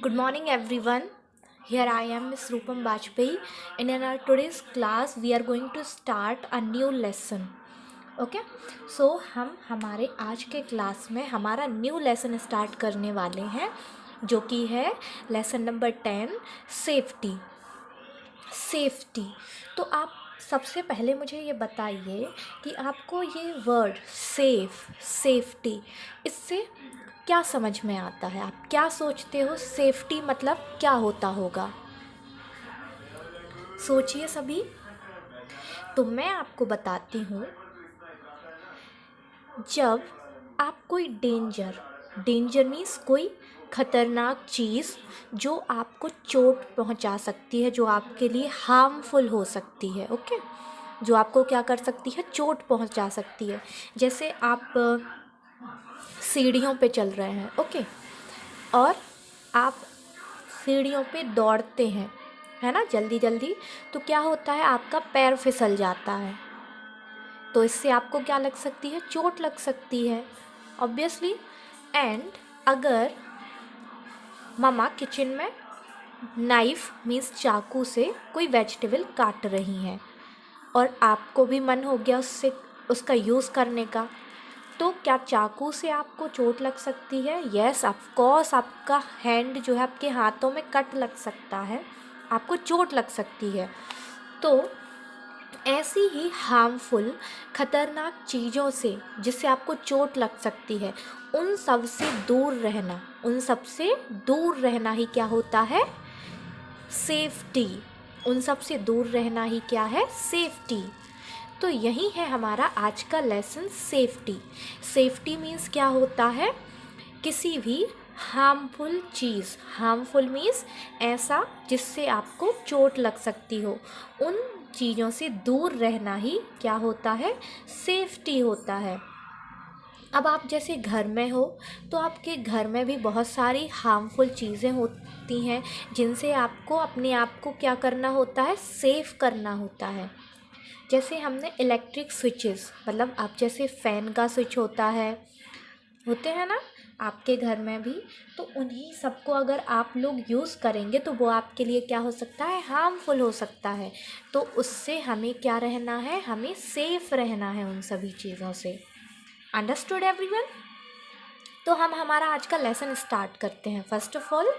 Good morning, everyone. Here I am, Miss Rupam Bajpayee, and in our today's class, we are going to start a new lesson. Okay so हम हमारे आज के class में हमारा new lesson start करने वाले हैं जो कि है लेसन नंबर 10 सेफ्टी। तो आप सबसे पहले मुझे ये बताइए कि आपको ये वर्ड सेफ्टी इससे क्या समझ में आता है। आप क्या सोचते हो सेफ्टी मतलब क्या होता होगा? सोचिए सभी। तो मैं आपको बताती हूँ, जब आप कोई डेंजर मीन्स कोई खतरनाक चीज़ जो आपको चोट पहुंचा सकती है, जो आपके लिए हार्मफुल हो सकती है, ओके, जो आपको क्या कर सकती है, चोट पहुंचा सकती है। जैसे आप सीढ़ियों पे चल रहे हैं, ओके, और आप सीढ़ियों पे दौड़ते हैं, है ना, जल्दी जल्दी, तो क्या होता है, आपका पैर फिसल जाता है, तो इससे आपको क्या लग सकती है, चोट लग सकती है ऑब्वियसली। एंड अगर मम्मा किचन में नाइफ मीन्स चाकू से कोई वेजिटेबल काट रही हैं और आपको भी मन हो गया उसका यूज़ करने का, तो क्या चाकू से आपको चोट लग सकती है? यस ऑफ कोर्स, आपका हैंड जो है आपके हाथों में कट लग सकता है, आपको चोट लग सकती है। तो ऐसी ही हार्मफुल खतरनाक चीज़ों से जिससे आपको चोट लग सकती है, उन सब से दूर रहना ही क्या होता है, सेफ्टी। उन सब से दूर रहना ही क्या है, सेफ्टी। तो यही है हमारा आज का लेसन, सेफ्टी मीन्स क्या होता है, किसी भी हार्मफुल मीन्स ऐसा जिससे आपको चोट लग सकती हो, उन चीज़ों से दूर रहना ही क्या होता है, सेफ्टी होता है। अब आप जैसे घर में हो तो आपके घर में भी बहुत सारी हार्मफुल चीज़ें होती हैं जिनसे आपको अपने आप को क्या करना होता है, सेफ करना होता है। जैसे हमने इलेक्ट्रिक स्विचेस, मतलब आप जैसे फ़ैन का स्विच होते हैं ना आपके घर में भी, तो उन्हीं सबको अगर आप लोग यूज़ करेंगे तो वो आपके लिए क्या हो सकता है, हार्मफुल हो सकता है। तो उससे हमें क्या रहना है, हमें सेफ रहना है उन सभी चीज़ों से। Understood everyone? तो हम हमारा आज का लेसन स्टार्ट करते हैं। फर्स्ट ऑफ ऑल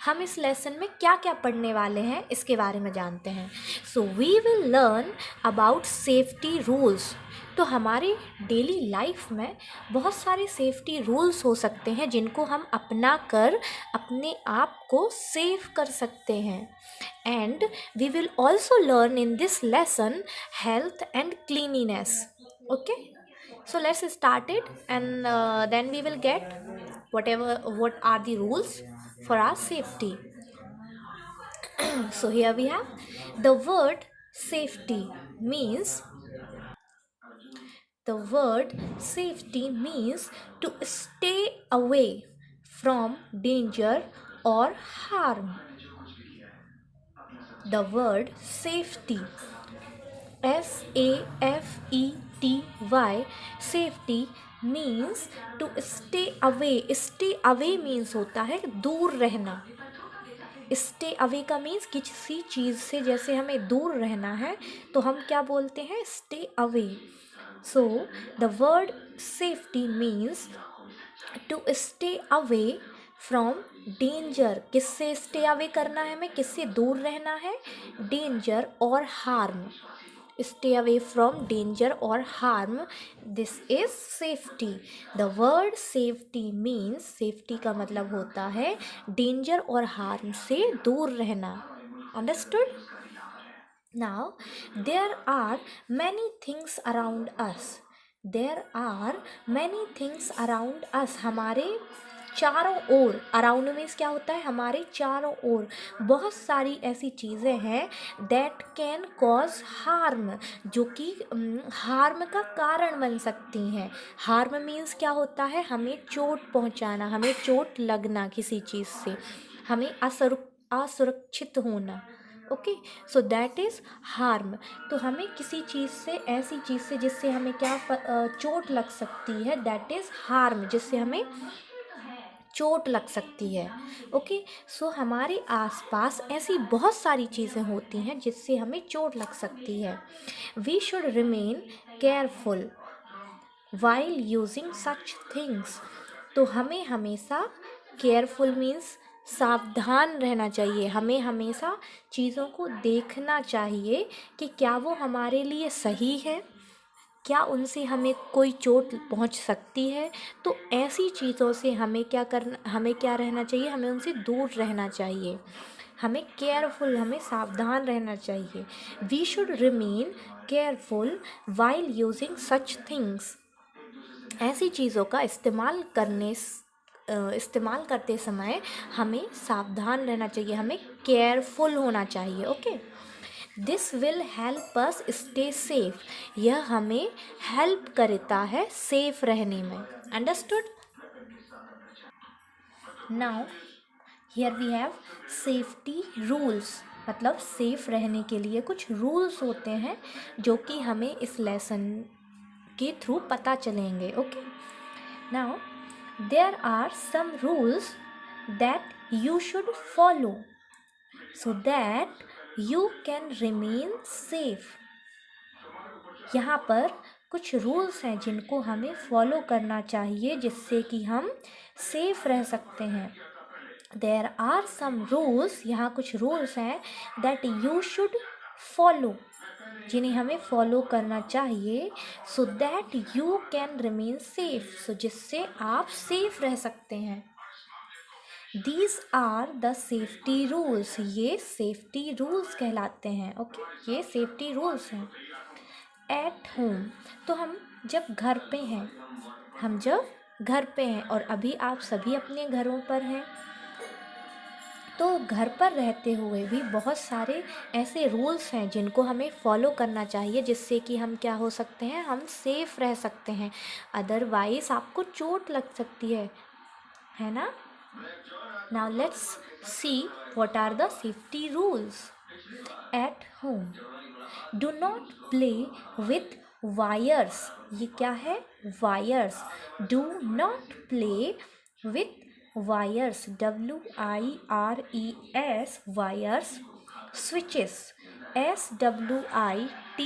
हम इस लेसन में क्या क्या पढ़ने वाले हैं इसके बारे में जानते हैं। So we will learn about safety rules. तो हमारे डेली लाइफ में बहुत सारे सेफ्टी रूल्स हो सकते हैं जिनको हम अपना कर अपने आप को सेफ कर सकते हैं। And we will also learn in this lesson health and cleanliness. Okay, so let's start it, and then we will get what are the rules for our safety. So here we have the word safety means to stay away from danger or harm. The word safety, SAFETY, safety means to stay away. Stay away means होता है दूर रहना। Stay away का means किसी चीज़ से जैसे हमें दूर रहना है तो हम क्या बोलते हैं, stay away. So the word safety means to stay away from danger. किससे स्टे अवे करना है हमें, किससे दूर रहना है, डेंजर और harm. Stay away from danger और harm, this is safety. The word safety means, safety का मतलब होता है डेंजर और हार्म से दूर रहना। Understood? Now there are many things around us. हमारे चारों ओर, अराउंड मीन्स क्या होता है, हमारे चारों ओर बहुत सारी ऐसी चीज़ें हैं दैट कैन कॉज हार्म, जो कि हार्म का कारण बन सकती हैं। हार्म मीन्स क्या होता है, हमें चोट पहुंचाना, हमें चोट लगना किसी चीज़ से, हमें असुरक्षित होना। Okay, so that is harm. तो हमें किसी चीज़ से, ऐसी चीज़ से जिससे हमें क्या चोट लग सकती है, दैट इज़ हार्म, जिससे हमें चोट लग सकती है। ओके, सो हमारे आसपास ऐसी बहुत सारी चीज़ें होती हैं जिससे हमें चोट लग सकती है। We should remain careful while using such things. तो हमें हमेशा केयरफुल मीन्स सावधान रहना चाहिए। हमें हमेशा चीज़ों को देखना चाहिए कि क्या वो हमारे लिए सही है, क्या उनसे हमें कोई चोट पहुंच सकती है। तो ऐसी चीज़ों से हमें क्या रहना चाहिए, हमें उनसे दूर रहना चाहिए। हमें केयरफुल, हमें सावधान रहना चाहिए। We should remain careful while using such things. ऐसी चीज़ों का इस्तेमाल करते समय हमें सावधान रहना चाहिए, हमें केयरफुल होना चाहिए। Okay, this will help us stay safe. यह हमें हेल्प करता है सेफ रहने में। Understood? Now here we have safety rules. मतलब सेफ रहने के लिए कुछ रूल्स होते हैं जो कि हमें इस लेसन के थ्रू पता चलेंगे। Okay, now there are some rules that you should follow so that you can remain safe। यहाँ पर कुछ रूल्स हैं जिनको हमें फॉलो करना चाहिए जिससे कि हम सेफ रह सकते हैं। देयर आर सम रूल्स, यहाँ कुछ रूल्स हैं दैट यू शुड फॉलो, जिन्हें हमें फॉलो करना चाहिए so that you can remain safe, so जिससे आप सेफ रह सकते हैं। These are the safety rules। ये सेफ्टी रूल्स कहलाते हैं। ओके, ये सेफ्टी रूल्स हैं। एट होम, तो हम जब घर पे हैं, और अभी आप सभी अपने घरों पर हैं, तो घर पर रहते हुए भी बहुत सारे ऐसे रूल्स हैं जिनको हमें फॉलो करना चाहिए जिससे कि हम क्या हो सकते हैं, हम सेफ रह सकते हैं। अदरवाइज आपको चोट लग सकती है ना। Now let's see what are the safety rules at home। Do not play with wires। ये क्या है? Wires। Do not play with wires। WIRES wires। Switches। SWIT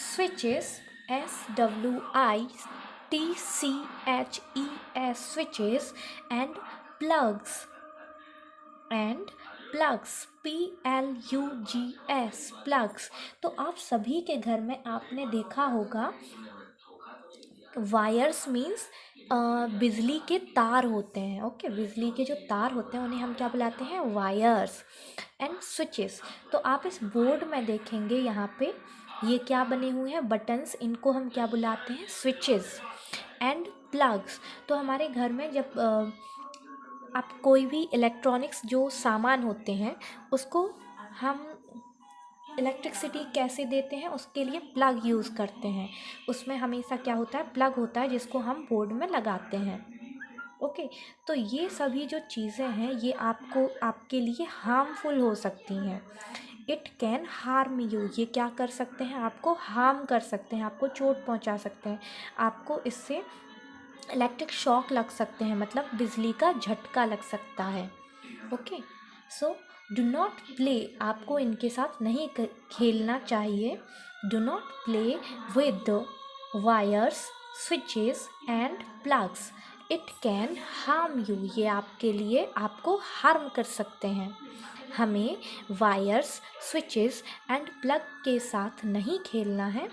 switches। SWITCHES switches। and plugs PLUGS plugs। तो आप सभी के घर में आपने देखा होगा वायर्स मीन्स बिजली के तार होते हैं। ओके, बिजली के जो तार होते हैं उन्हें हम क्या बुलाते हैं? वायर्स। एंड स्विचेस, तो आप इस बोर्ड में देखेंगे यहाँ पे ये क्या बने हुए हैं? बटन्स। इनको हम क्या बुलाते हैं? स्विचेस। एंड प्लग्स, तो हमारे घर में जब आप कोई भी इलेक्ट्रॉनिक्स जो सामान होते हैं उसको हम इलेक्ट्रिसिटी कैसे देते हैं, उसके लिए प्लग यूज़ करते हैं। उसमें हमेशा क्या होता है? प्लग होता है जिसको हम बोर्ड में लगाते हैं। ओके, तो ये सभी जो चीज़ें हैं ये आपके लिए हार्मफुल हो सकती हैं। It can harm you. ये क्या कर सकते हैं? आपको हार्म कर सकते हैं, आपको चोट पहुंचा सकते हैं, आपको इससे इलेक्ट्रिक शॉक लग सकते हैं, मतलब बिजली का झटका लग सकता है। Okay, so do not play, आपको इनके साथ नहीं खेलना चाहिए। Do not play with wires, switches and plugs. It can harm you. ये आपको हार्म कर सकते हैं। हमें वायर्स, स्विचेस एंड प्लग के साथ नहीं खेलना है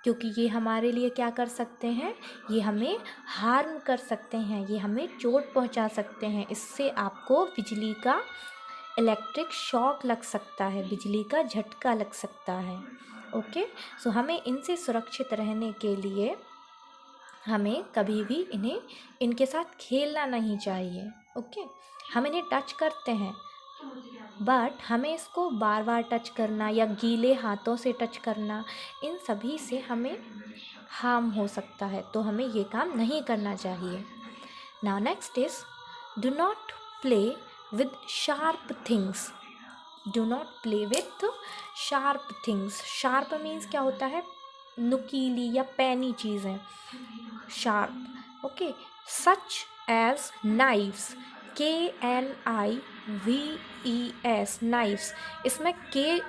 क्योंकि ये हमारे लिए क्या कर सकते हैं? ये हमें हार्म कर सकते हैं, ये हमें चोट पहुंचा सकते हैं। इससे आपको बिजली का इलेक्ट्रिक शॉक लग सकता है, बिजली का झटका लग सकता है। ओके, सो हमें इनसे सुरक्षित रहने के लिए हमें कभी भी इनके साथ खेलना नहीं चाहिए। ओके, हम इन्हें टच करते हैं बट हमें इसको बार बार टच करना या गीले हाथों से टच करना, इन सभी से हमें हार्म हो सकता है, तो हमें ये काम नहीं करना चाहिए। Now next is do not play with sharp things. Do not play with sharp things. Sharp means क्या होता है? नुकीली या पैनी चीज़ें, sharp. Okay, such as knives, KNIVES, knives, इसमें KNIVES,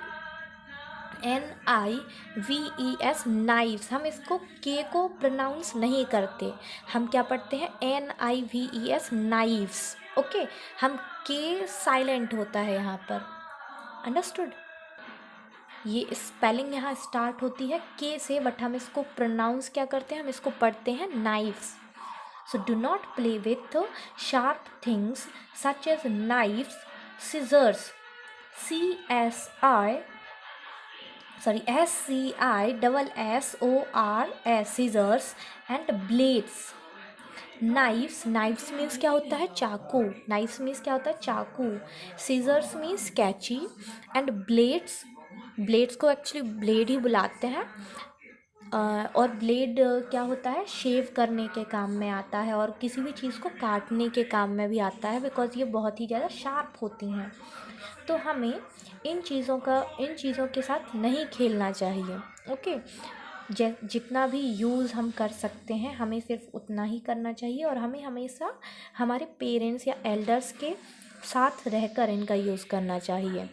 knives, हम इसको K को प्रोनाउंस नहीं करते, हम क्या पढ़ते हैं NIVES, knives, ओके। हम K साइलेंट होता है यहाँ पर, अंडरस्टूड। ये स्पेलिंग यहाँ स्टार्ट होती है K से, बट हम इसको प्रोनाउंस क्या करते हैं, हम इसको पढ़ते हैं knives। So do not play with sharp things such as knives, scissors, SCISSORS, scissors and blades। Knifes means क्या होता है, चाकू। नाइफ्स मीन्स क्या होता है, चाकू। सीजर्स मीन्स कैची। एंड ब्लेड्स को एक्चुअली ब्लेड ही बुलाते हैं। और ब्लेड क्या होता है, शेव करने के काम में आता है और किसी भी चीज़ को काटने के काम में भी आता है, बिकॉज़ ये बहुत ही ज़्यादा शार्प होती हैं। तो हमें इन चीज़ों के साथ नहीं खेलना चाहिए, ओके। जितना भी यूज़ हम कर सकते हैं हमें सिर्फ उतना ही करना चाहिए, और हमें हमेशा हमारे पेरेंट्स या एल्डर्स के साथ रहकर इनका यूज़ करना चाहिए।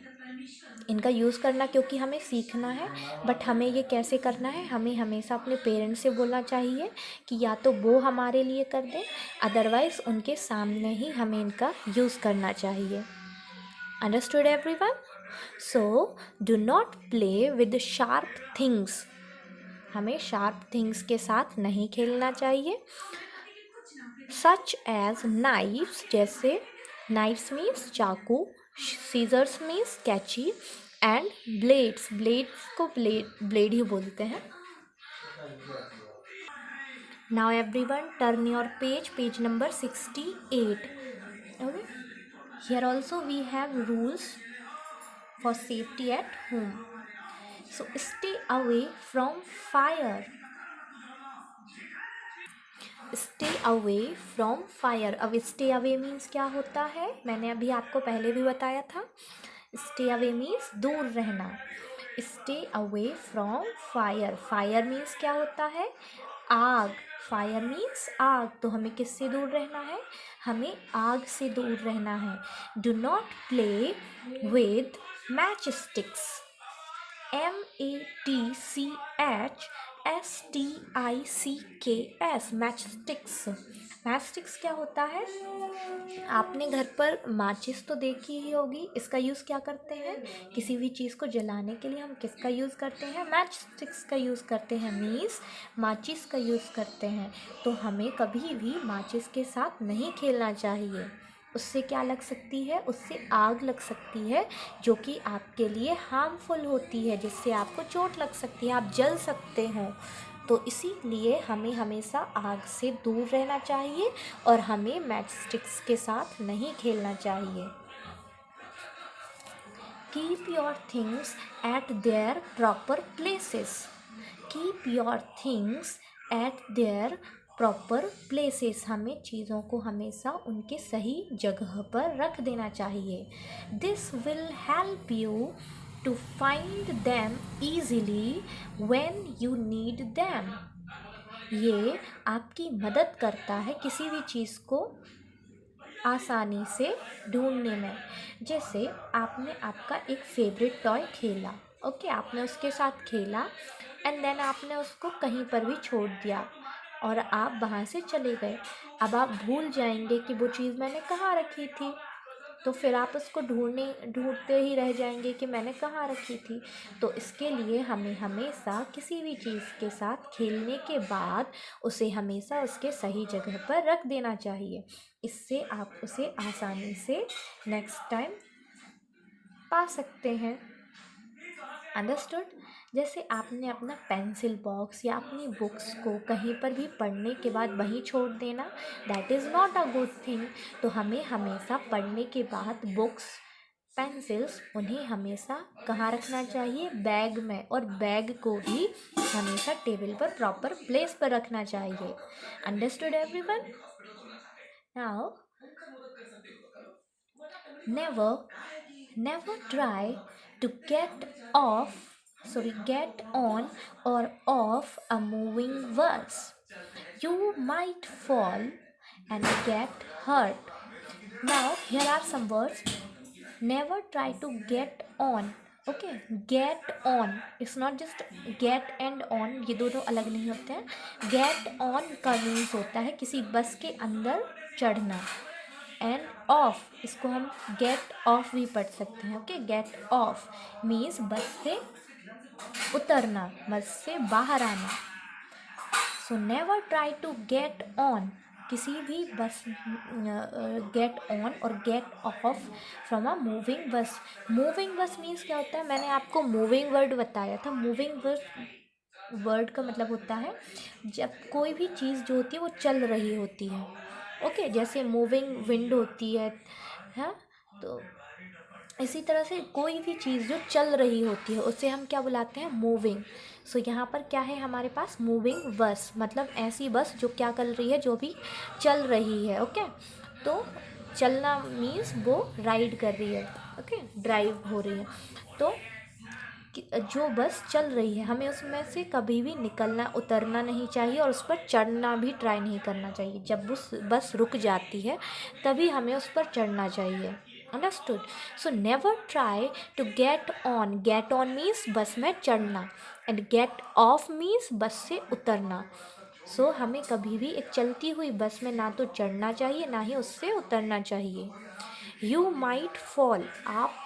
इनका यूज़ करना क्योंकि हमें सीखना है, बट हमें ये कैसे करना है, हमें हमेशा अपने पेरेंट्स से बोलना चाहिए कि या तो वो हमारे लिए कर दें, अदरवाइज़ उनके सामने ही हमें इनका यूज़ करना चाहिए। Understood everyone? So do not play with sharp things, हमें शार्प थिंग्स के साथ नहीं खेलना चाहिए। सच एज नाइफ्स, जैसे नाइफ्स मीन्स चाकू, सीजर्स मीन्स कैची, एंड ब्लेड्स को ब्लेड ही बोलते हैं। Now everyone turn your page number 68। Okay, here also we have rules for safety at home. So stay away from fire, stay away from fire. अब stay away means क्या होता है, मैंने अभी आपको पहले भी बताया था। स्टे अवे मीन्स दूर रहना। Stay away from fire, fire means क्या होता है, आग। फायर मीन्स आग, तो हमें किससे दूर रहना है, हमें आग से दूर रहना है। Do not play with match sticks, MATCHSTICKS, match sticks. Match sticks क्या होता है, आपने घर पर माचिस तो देखी ही होगी, इसका यूज़ क्या करते हैं, किसी भी चीज़ को जलाने के लिए हम किसका यूज़ करते हैं, मैच स्टिक्स का यूज़ करते हैं, मीन्स माचिस का यूज़ करते हैं। तो हमें कभी भी माचिस के साथ नहीं खेलना चाहिए, उससे क्या लग सकती है, उससे आग लग सकती है, जो कि आपके लिए हार्मफुल होती है, जिससे आपको चोट लग सकती है, आप जल सकते हो। तो इसीलिए हमें हमेशा आग से दूर रहना चाहिए और हमें मैच स्टिक्स के साथ नहीं खेलना चाहिए। Keep your things at there proper places, keep your things at there proper places, हमें चीज़ों को हमेशा उनके सही जगह पर रख देना चाहिए। This will help you to find them easily when you need them, ये आपकी मदद करता है किसी भी चीज़ को आसानी से ढूंढने में। जैसे आपने आपका एक फेवरेट टॉय खेला, ओके, आपने उसके साथ खेला एंड देन आपने उसको कहीं पर भी छोड़ दिया और आप वहाँ से चले गए। अब आप भूल जाएंगे कि वो चीज़ मैंने कहाँ रखी थी, तो फिर आप उसको ढूंढते ही रह जाएंगे कि मैंने कहाँ रखी थी। तो इसके लिए हमें हमेशा किसी भी चीज़ के साथ खेलने के बाद उसे हमेशा उसके सही जगह पर रख देना चाहिए, इससे आप उसे आसानी से नेक्स्ट टाइम पा सकते हैं। अंडरस्टूड? जैसे आपने अपना पेंसिल बॉक्स या अपनी बुक्स को कहीं पर भी पढ़ने के बाद वहीं छोड़ देना, that is not a good thing. तो हमें हमेशा पढ़ने के बाद बुक्स, पेंसिल्स, उन्हें हमेशा कहाँ रखना चाहिए, बैग में, और बैग को भी हमेशा टेबल पर प्रॉपर प्लेस पर रखना चाहिए। Understood everyone? Now never try to get on or off a moving bus. You might fall and get hurt. Now here are some words. Never try to get on. Okay, get on, it's not just get and on, ये दोनों अलग नहीं होते हैं। get on का means होता है किसी बस के अंदर चढ़ना, एंड ऑफ इसको हम गेट ऑफ भी पढ़ सकते हैं। ओके, गेट ऑफ मीन्स बस से उतरना, बस से बाहर आना। So never try to get on, किसी भी बस गेट ऑन और get off from a moving bus. Moving bus means क्या होता है, मैंने आपको मूविंग वर्ड बताया था। मूविंग वर्ड का मतलब होता है जब कोई भी चीज़ जो होती है वो चल रही होती है। ओके, जैसे मूविंग विंड होती है, हाँ, तो इसी तरह से कोई भी चीज़ जो चल रही होती है उसे हम क्या बुलाते हैं, मूविंग। सो यहाँ पर क्या है हमारे पास, मूविंग बस, मतलब ऐसी बस जो क्या कर रही है, जो भी चल रही है। ओके, तो चलना मीन्स वो राइड कर रही है, ओके, ड्राइव हो रही है। तो जो बस चल रही है हमें उसमें से कभी भी निकलना उतरना नहीं चाहिए और उस पर चढ़ना भी ट्राई नहीं करना चाहिए। जब उस बस रुक जाती है तभी हमें उस पर चढ़ना चाहिए। Understood? So never try to get on. Get on means bus में चढ़ना, एंड गेट ऑफ मीन्स बस से उतरना। सो हमें कभी भी एक चलती हुई बस में ना तो चढ़ना चाहिए ना ही उससे उतरना चाहिए। यू माइट फॉल, आप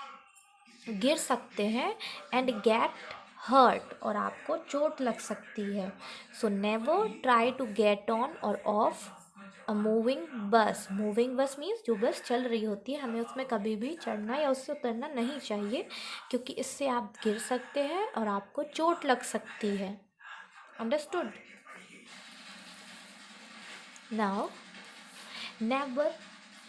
गिर सकते हैं, एंड गेट हर्ट, और आपको चोट लग सकती है। So never try to get on और off a moving bus. Moving bus means जो बस चल रही होती है, हमें उसमें कभी भी चढ़ना या उससे उतरना नहीं चाहिए, क्योंकि इससे आप गिर सकते हैं और आपको चोट लग सकती है। Understood? Now never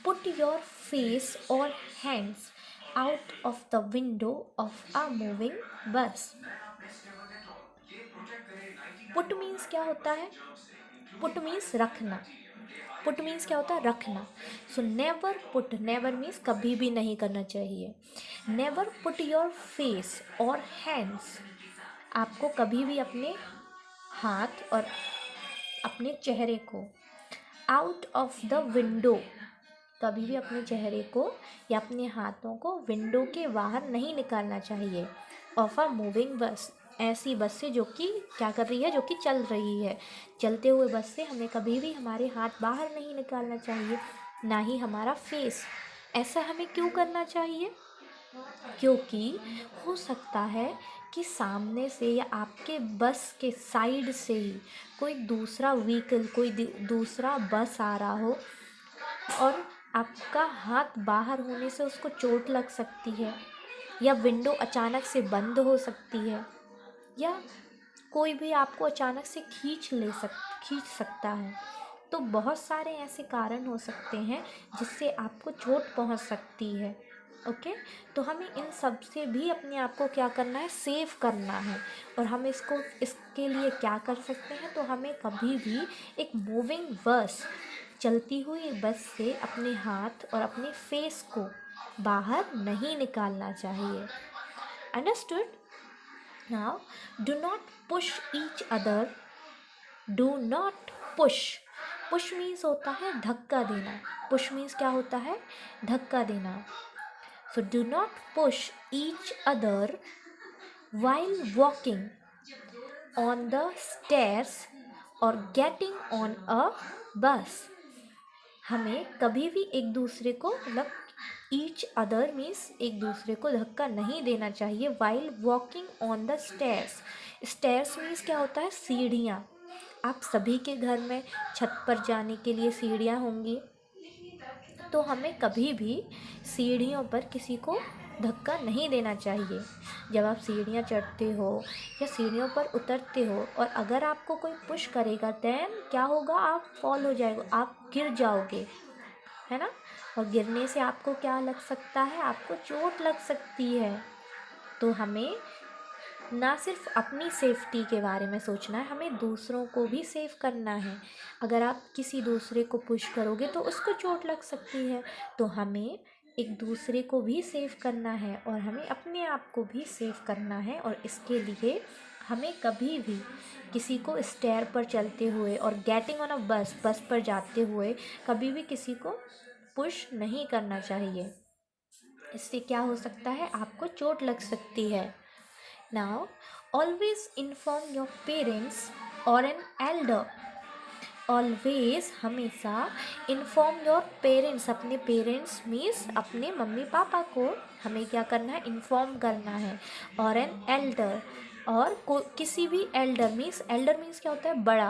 put your face और hands out of the window of a moving bus. Put means क्या होता है, पुट मीन्स रखना। पुट मीन्स क्या होता है, रखना। So never put, never means कभी भी नहीं करना चाहिए। नेवर पुट योर फेस और हैंड्स, आपको कभी भी अपने हाथ और अपने चेहरे को, आउट ऑफ द विंडो, कभी भी अपने चेहरे को या अपने हाथों को विंडो के बाहर नहीं निकालना चाहिए। ऑफ अ मूविंग बस, ऐसी बस से जो कि क्या कर रही है, जो कि चल रही है। चलते हुए बस से हमें कभी भी हमारे हाथ बाहर नहीं निकालना चाहिए, ना ही हमारा फेस। ऐसा हमें क्यों करना चाहिए? क्योंकि हो सकता है कि सामने से या आपके बस के साइड से ही कोई दूसरा व्हीकल, कोई दूसरा बस आ रहा हो और आपका हाथ बाहर होने से उसको चोट लग सकती है, या विंडो अचानक से बंद हो सकती है, या कोई भी आपको अचानक से खींच सकता है। तो बहुत सारे ऐसे कारण हो सकते हैं जिससे आपको चोट पहुंच सकती है। ओके, तो हमें इन सब से भी अपने आप को क्या करना है, सेव करना है। और हम इसके लिए क्या कर सकते हैं, तो हमें कभी भी एक मूविंग बस, चलती हुई बस से अपने हाथ और अपने फेस को बाहर नहीं निकालना चाहिए। Understood? Now do not push each other. Do not push, push means होता है धक्का देना। पुश मीन्स क्या होता है, धक्का देना। सो do not push each other while walking on the stairs or getting on a bus. हमें कभी भी एक दूसरे को, मतलब ईच अदर मीन्स एक दूसरे को धक्का नहीं देना चाहिए while walking on the stairs. Stairs means क्या होता है, सीढ़ियाँ। आप सभी के घर में छत पर जाने के लिए सीढ़ियाँ होंगी, तो हमें कभी भी सीढ़ियों पर किसी को धक्का नहीं देना चाहिए। जब आप सीढ़ियाँ चढ़ते हो या सीढ़ियों पर उतरते हो और अगर आपको कोई पुश करेगा, देन क्या होगा, आप फॉल हो जाएगा, आप गिर जाओगे, है ना। और गिरने से आपको क्या लग सकता है, आपको चोट लग सकती है। तो हमें ना सिर्फ अपनी सेफ्टी के बारे में सोचना है, हमें दूसरों को भी सेव करना है। अगर आप किसी दूसरे को पुश करोगे तो उसको चोट लग सकती है। तो हमें एक दूसरे को भी सेव करना है और हमें अपने आप को भी सेव करना है, और इसके लिए हमें कभी भी किसी को स्टेयर पर चलते हुए और गेटिंग ऑन अ बस पर जाते हुए कभी भी किसी को पुश नहीं करना चाहिए। इससे क्या हो सकता है, आपको चोट लग सकती है। Now always inform your parents और एन एल्डर। ऑलवेज हमेशा इन्फॉर्म योर पेरेंट्स, अपने पेरेंट्स मीन्स अपने मम्मी पापा को हमें क्या करना है, इन्फॉर्म करना है। और एन एल्डर, और किसी भी एल्डर मीन्स क्या होता है, बड़ा।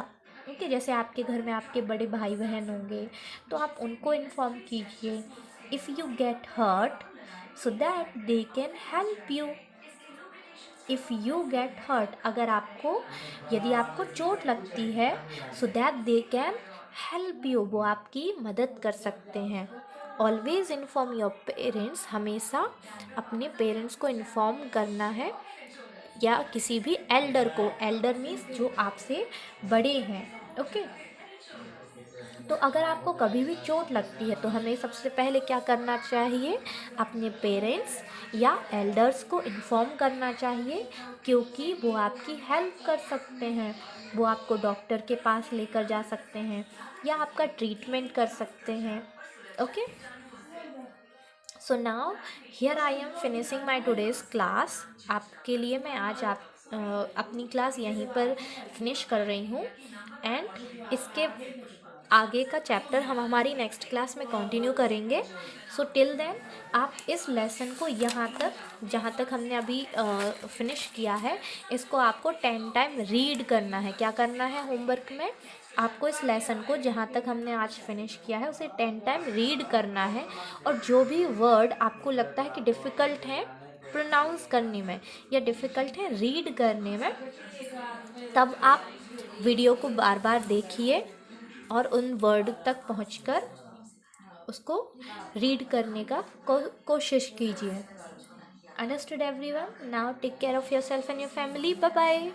ओके, जैसे आपके घर में आपके बड़े भाई बहन होंगे तो आप उनको इन्फॉर्म कीजिए। If you get hurt so that they can help you. If you get hurt, यदि आपको चोट लगती है, so that they can help you, वो आपकी मदद कर सकते हैं। ऑलवेज इन्फॉर्म योर पेरेंट्स, हमेशा अपने पेरेंट्स को इन्फॉर्म करना है, या किसी भी एल्डर को। एल्डर मीन्स जो आपसे बड़े हैं। ओके, तो अगर आपको कभी भी चोट लगती है तो हमें सबसे पहले क्या करना चाहिए, अपने पेरेंट्स या एल्डर्स को इन्फॉर्म करना चाहिए, क्योंकि वो आपकी हेल्प कर सकते हैं। वो आपको डॉक्टर के पास लेकर जा सकते हैं या आपका ट्रीटमेंट कर सकते हैं। Okay, so now here I am finishing my today's class. आपके लिए मैं आज अपनी क्लास यहीं पर फिनिश कर रही हूँ, एंड इसके आगे का चैप्टर हम हमारी नेक्स्ट क्लास में कंटिन्यू करेंगे। सो टिल देन आप इस लेसन को यहाँ तक, जहाँ तक हमने अभी फिनिश किया है, इसको आपको 10 टाइम रीड करना है। क्या करना है, होमवर्क में आपको इस लेसन को जहाँ तक हमने आज फिनिश किया है उसे 10 टाइम रीड करना है। और जो भी वर्ड आपको लगता है कि डिफ़िकल्ट हैं प्रोनाउंस करने में या डिफ़िकल्ट है रीड करने में, तब आप वीडियो को बार बार देखिए और उन वर्ड तक पहुंचकर उसको रीड करने का कोशिश कीजिए। Understood everyone? Now take care of yourself and your family. Bye bye.